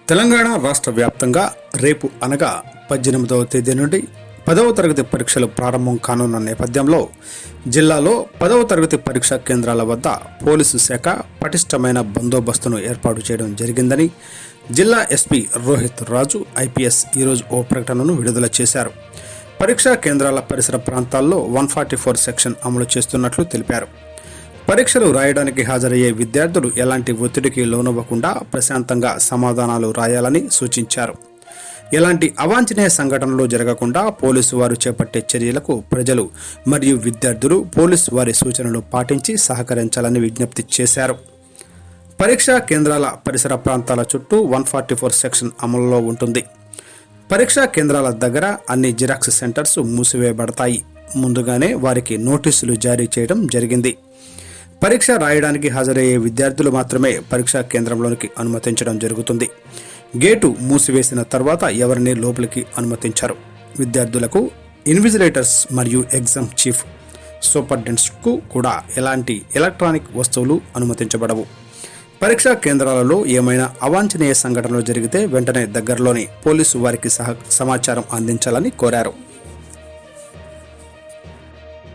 తెలంగాణ రాష్ట్ర వ్యాప్తంగా రేపు అనగా 18వ తేదీ నుండి 10వ తరగతి పరీక్షలు ప్రారంభం కానున్న నేపథ్యంలో జిల్లాలో 10వ తరగతి పరీక్షా కేంద్రాల వద్ద పోలీసు శాఖ పటిష్టమైన బందోబస్తును ఏర్పాటు చేయడం జరిగిందని జిల్లా ఎస్పీ రోహిత్ రాజు ఐపీఎస్ ఈరోజు ఓ ప్రకటనను విడుదల చేశారు. పరీక్షా కేంద్రాల పరిసర ప్రాంతాల్లో 144 సెక్షన్ అమలు చేస్తున్నట్లు తెలిపారు. పరీక్షలు రాయడానికి హాజరయ్యే విద్యార్థులు ఎలాంటి ఒత్తిడికి లోనవ్వకుండా ప్రశాంతంగా సమాధానాలు రాయాలని సూచించారు. ఎలాంటి అవాంఛనీయ సంఘటనలు జరగకుండా పోలీసు వారు చేపట్టే చర్యలకు ప్రజలు మరియు విద్యార్థులు పోలీసు వారి సూచనలు పాటించి సహకరించాలని విజ్ఞప్తి చేశారు. పరీక్షా కేంద్రాల పరిసర ప్రాంతాల చుట్టూ 144 సెక్షన్ అమలులో ఉంటుంది. పరీక్షా కేంద్రాల దగ్గర అన్ని జిరాక్స్ సెంటర్స్ మూసివేయబడతాయి. ముందుగానే వారికి నోటీసులు జారీ చేయడం జరిగింది. పరీక్ష రాయడానికి హాజరయ్యే విద్యార్థులు మాత్రమే పరీక్షా కేంద్రంలోనికి అనుమతించడం జరుగుతుంది. గేటు మూసివేసిన తర్వాత ఎవరిని లోపలికి అనుమతించారు. విద్యార్థులకు ఇన్విజిలేటర్స్ మరియు ఎగ్జామ్ చీఫ్ సూపరింటెండెంట్స్కు కూడా ఎలాంటి ఎలక్ట్రానిక్ వస్తువులు అనుమతించబడవు. పరీక్షా కేంద్రాలలో ఏమైనా అవాంఛనీయ సంఘటనలు జరిగితే వెంటనే దగ్గరలోని పోలీసు వారికి సమాచారం అందించాలని కోరారు.